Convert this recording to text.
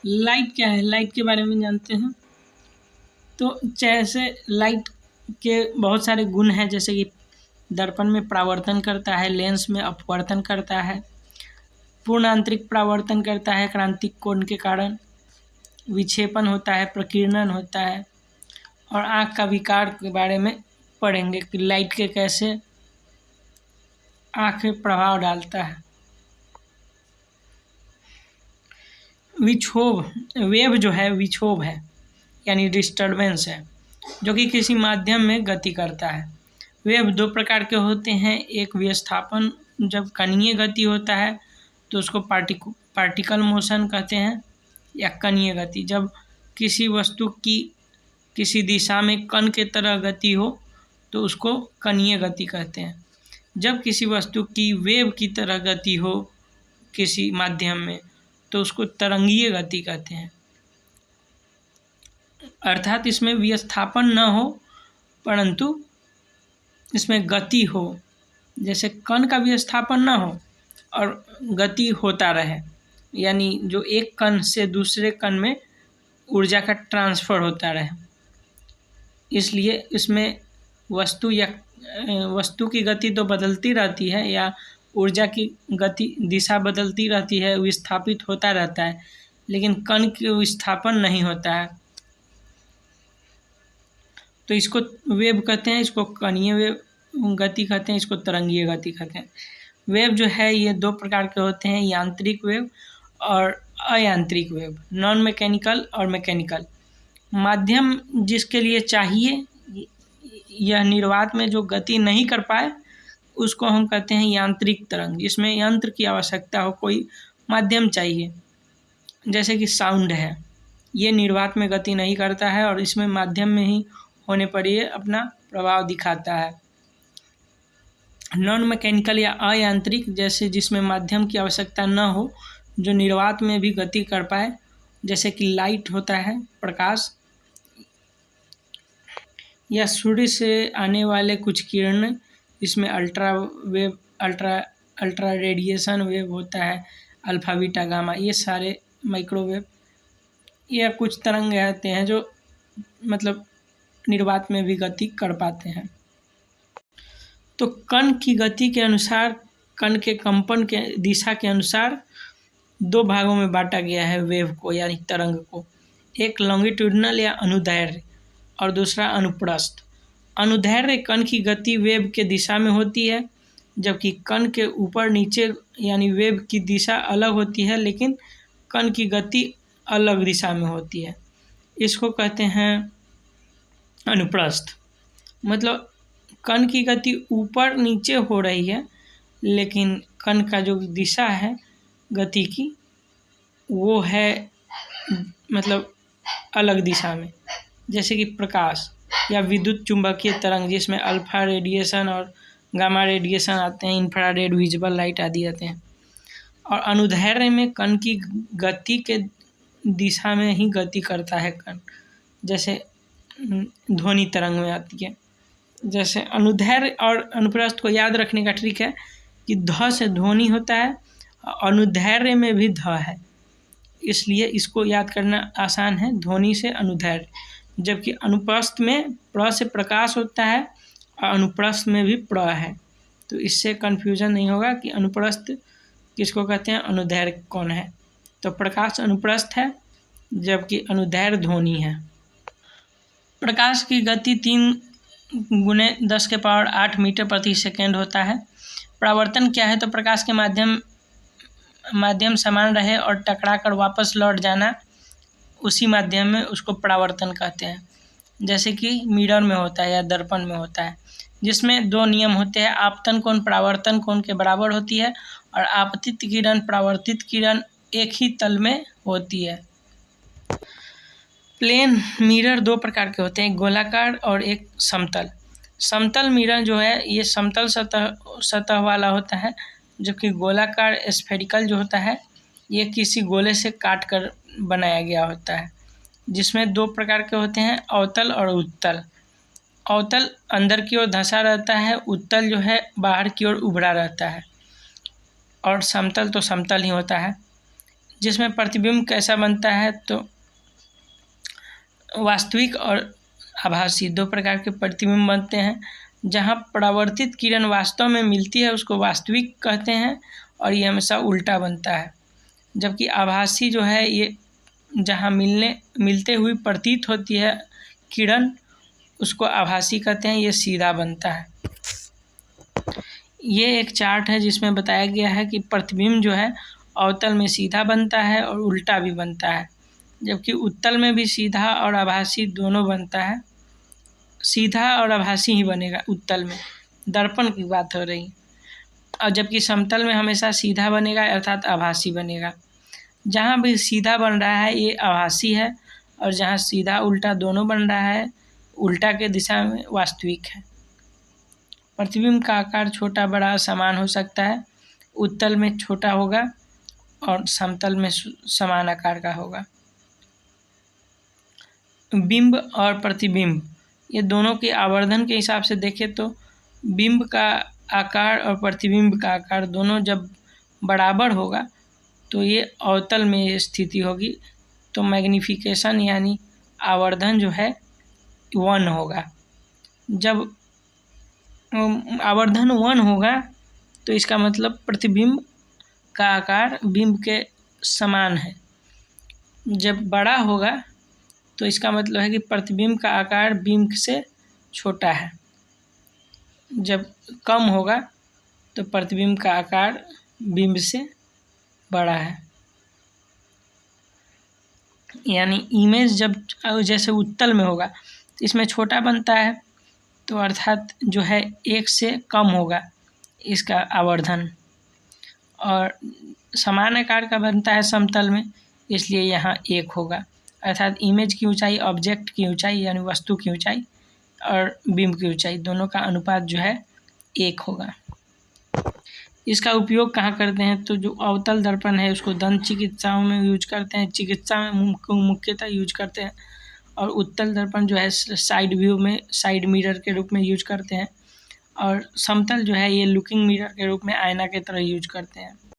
Light क्या है, light के बारे में जानते हैं। तो जैसे लाइट के बहुत सारे गुण हैं, जैसे कि दर्पण में परावर्तन करता है, लेंस में अपवर्तन करता है, पूर्ण आंतरिक परावर्तन करता है क्रांतिक कोण के कारण, विक्षेपण होता है, प्रकीर्णन होता है, और आँख का विकार के बारे में पढ़ेंगे कि लाइट के कैसे आँख पे प्रभाव डालता है। विक्षोभ, वेव जो है विक्षोभ है, यानी डिस्टर्बेंस है, जो कि किसी माध्यम में गति करता है। वेव दो प्रकार के होते हैं, एक विस्थापन, जब कणीय गति होता है तो उसको पार्टिकल मोशन कहते हैं, या कणीय गति, जब किसी वस्तु की किसी दिशा में कण के तरह गति हो तो उसको कणीय गति कहते हैं। जब किसी वस्तु की वेव की तरह गति हो किसी माध्यम में तो उसको तरंगीय गति कहते हैं। अर्थात इसमें विस्थापन न हो परंतु इसमें गति हो, जैसे कण का विस्थापन न हो और गति होता रहे, यानी जो एक कण से दूसरे कण में ऊर्जा का ट्रांसफ़र होता रहे। इसलिए इसमें वस्तु की गति तो बदलती रहती है, या ऊर्जा की गति दिशा बदलती रहती है, विस्थापित होता रहता है, लेकिन कण के विस्थापन नहीं होता है। तो इसको वेव कहते हैं, इसको कणीय वेव गति कहते हैं, इसको तरंगीय गति कहते हैं। वेव जो है ये दो प्रकार के होते हैं, यांत्रिक वेव और अयांत्रिक वेव, नॉन मैकेनिकल और मैकेनिकल। माध्यम जिसके लिए चाहिए यह निर्वात में जो गति नहीं कर पाए उसको हम कहते हैं यांत्रिक तरंग, जिसमें यंत्र की आवश्यकता हो, कोई माध्यम चाहिए, जैसे कि साउंड है, ये निर्वात में गति नहीं करता है और इसमें माध्यम में ही होने पर ये अपना प्रभाव दिखाता है। नॉन मैकेनिकल या अयांत्रिक, जैसे जिसमें माध्यम की आवश्यकता न हो, जो निर्वात में भी गति कर पाए, जैसे कि लाइट होता है, प्रकाश, या सूर्य से आने वाले कुछ किरण, इसमें अल्ट्रा रेडिएशन वेव होता है, अल्फा बीटा गामा, ये सारे माइक्रोवेव या कुछ तरंग रहते हैं जो मतलब निर्वात में भी गति कर पाते हैं। तो कण की गति के अनुसार, कण के कंपन के दिशा के अनुसार दो भागों में बांटा गया है वेव को, यानी तरंग को। एक लॉन्गिट्यूडनल या अनुदैर्ध्य और दूसरा अनुप्रस्थ। अनुदैर्ध्य कण की गति वेव के दिशा में होती है, जबकि कण के ऊपर नीचे यानी वेव की दिशा अलग होती है, लेकिन कण की गति अलग दिशा में होती है। इसको कहते हैं अनुप्रस्थ। मतलब कण की गति ऊपर नीचे हो रही है, लेकिन कण का जो दिशा है गति की वो है मतलब अलग दिशा में, जैसे कि प्रकाश या विद्युत चुंबकीय तरंग, जिसमें अल्फा रेडिएशन और गामा रेडिएशन आते हैं, इंफ्रारेड, विजिबल लाइट आदि आते हैं। और अनुदैर्ध्य में कण की गति के दिशा में ही गति करता है कण, जैसे ध्वनि तरंग में आती है। जैसे अनुदैर्ध्य और अनुप्रस्थ को याद रखने का ट्रिक है कि ध से ध्वनि होता है, अनुदैर्ध्य में भी ध है, इसलिए इसको याद करना आसान है, ध्वनि से अनुदैर्ध्य। जबकि अनुप्रस्थ में प्र से प्रकाश होता है और अनुप्रस्थ में भी प्र है, तो इससे कन्फ्यूजन नहीं होगा कि अनुप्रस्थ किसको कहते हैं, अनुदैर्ध्य कौन है। तो प्रकाश अनुप्रस्थ है, जबकि अनुदैर्ध्य ध्वनि है। प्रकाश की गति 3 × 10⁸ मीटर प्रति सेकेंड होता है। परावर्तन क्या है, तो प्रकाश के माध्यम समान रहे और टकरा कर वापस लौट जाना, उसी माध्यम में उसको परावर्तन कहते हैं। जैसे कि मिरर में होता है या दर्पण में होता है, जिसमें 2 नियम होते हैं, आपतन कोण परावर्तन कोण के बराबर होती है और आपतित किरण परावर्तित किरण एक ही तल में होती है। प्लेन मिरर 2 प्रकार के होते हैं, एक गोलाकार और एक समतल। समतल मिरर जो है ये समतल सतह वाला होता है, जबकि गोलाकार स्फेरिकल जो होता है ये किसी गोले से काट कर बनाया गया होता है, जिसमें 2 प्रकार के होते हैं, अवतल और उत्तल। अवतल अंदर की ओर धंसा रहता है, उत्तल जो है बाहर की ओर उभरा रहता है, और समतल तो समतल ही होता है। जिसमें प्रतिबिंब कैसा बनता है, तो वास्तविक और आभासी 2 प्रकार के प्रतिबिंब बनते हैं। जहाँ परावर्तित किरण वास्तव में मिलती है उसको वास्तविक कहते हैं और ये हमेशा उल्टा बनता है। जबकि आभासी जो है ये जहाँ मिलते हुए प्रतीत होती है किरण, उसको आभासी कहते हैं, ये सीधा बनता है। ये एक चार्ट है जिसमें बताया गया है कि प्रतिबिंब जो है अवतल में सीधा बनता है और उल्टा भी बनता है, जबकि उत्तल में भी सीधा और आभासी दोनों बनता है। सीधा और आभासी ही बनेगा उत्तल में, दर्पण की बात हो रही, और जबकि समतल में हमेशा सीधा बनेगा अर्थात आभासी बनेगा। जहाँ भी सीधा बन रहा है ये आभासी है और जहाँ सीधा उल्टा दोनों बन रहा है उल्टा के दिशा में वास्तविक है। प्रतिबिंब का आकार छोटा बड़ा समान हो सकता है, उत्तल में छोटा होगा और समतल में समान आकार का होगा। बिंब और प्रतिबिंब ये दोनों के आवर्धन के हिसाब से देखें तो बिंब का आकार और प्रतिबिंब का आकार दोनों जब बराबर होगा तो ये अवतल में स्थिति होगी, तो मैग्नीफिकेशन यानी आवर्धन जो है 1 होगा। जब आवर्धन 1 होगा तो इसका मतलब प्रतिबिंब का आकार बिंब के समान है। जब बड़ा होगा तो इसका मतलब है कि प्रतिबिंब का आकार बिंब से छोटा है। जब कम होगा तो प्रतिबिंब का आकार बिंब से बड़ा है। यानी इमेज जब जैसे उत्तल में होगा तो इसमें छोटा बनता है, तो अर्थात जो है 1 से कम होगा इसका आवर्धन, और समान आकार का बनता है समतल में, इसलिए यहाँ 1 होगा। अर्थात इमेज की ऊंचाई, ऑब्जेक्ट की ऊंचाई यानी वस्तु की ऊंचाई और बिंब की ऊंचाई दोनों का अनुपात जो है 1 होगा। इसका उपयोग कहाँ करते हैं, तो जो अवतल दर्पण है उसको दंत चिकित्साओं में यूज करते हैं, चिकित्सा में मुख्यतः यूज करते हैं, और उत्तल दर्पण जो है साइड व्यू में साइड मिरर के रूप में यूज करते हैं, और समतल जो है ये लुकिंग मिरर के रूप में आईना के तरह यूज करते हैं।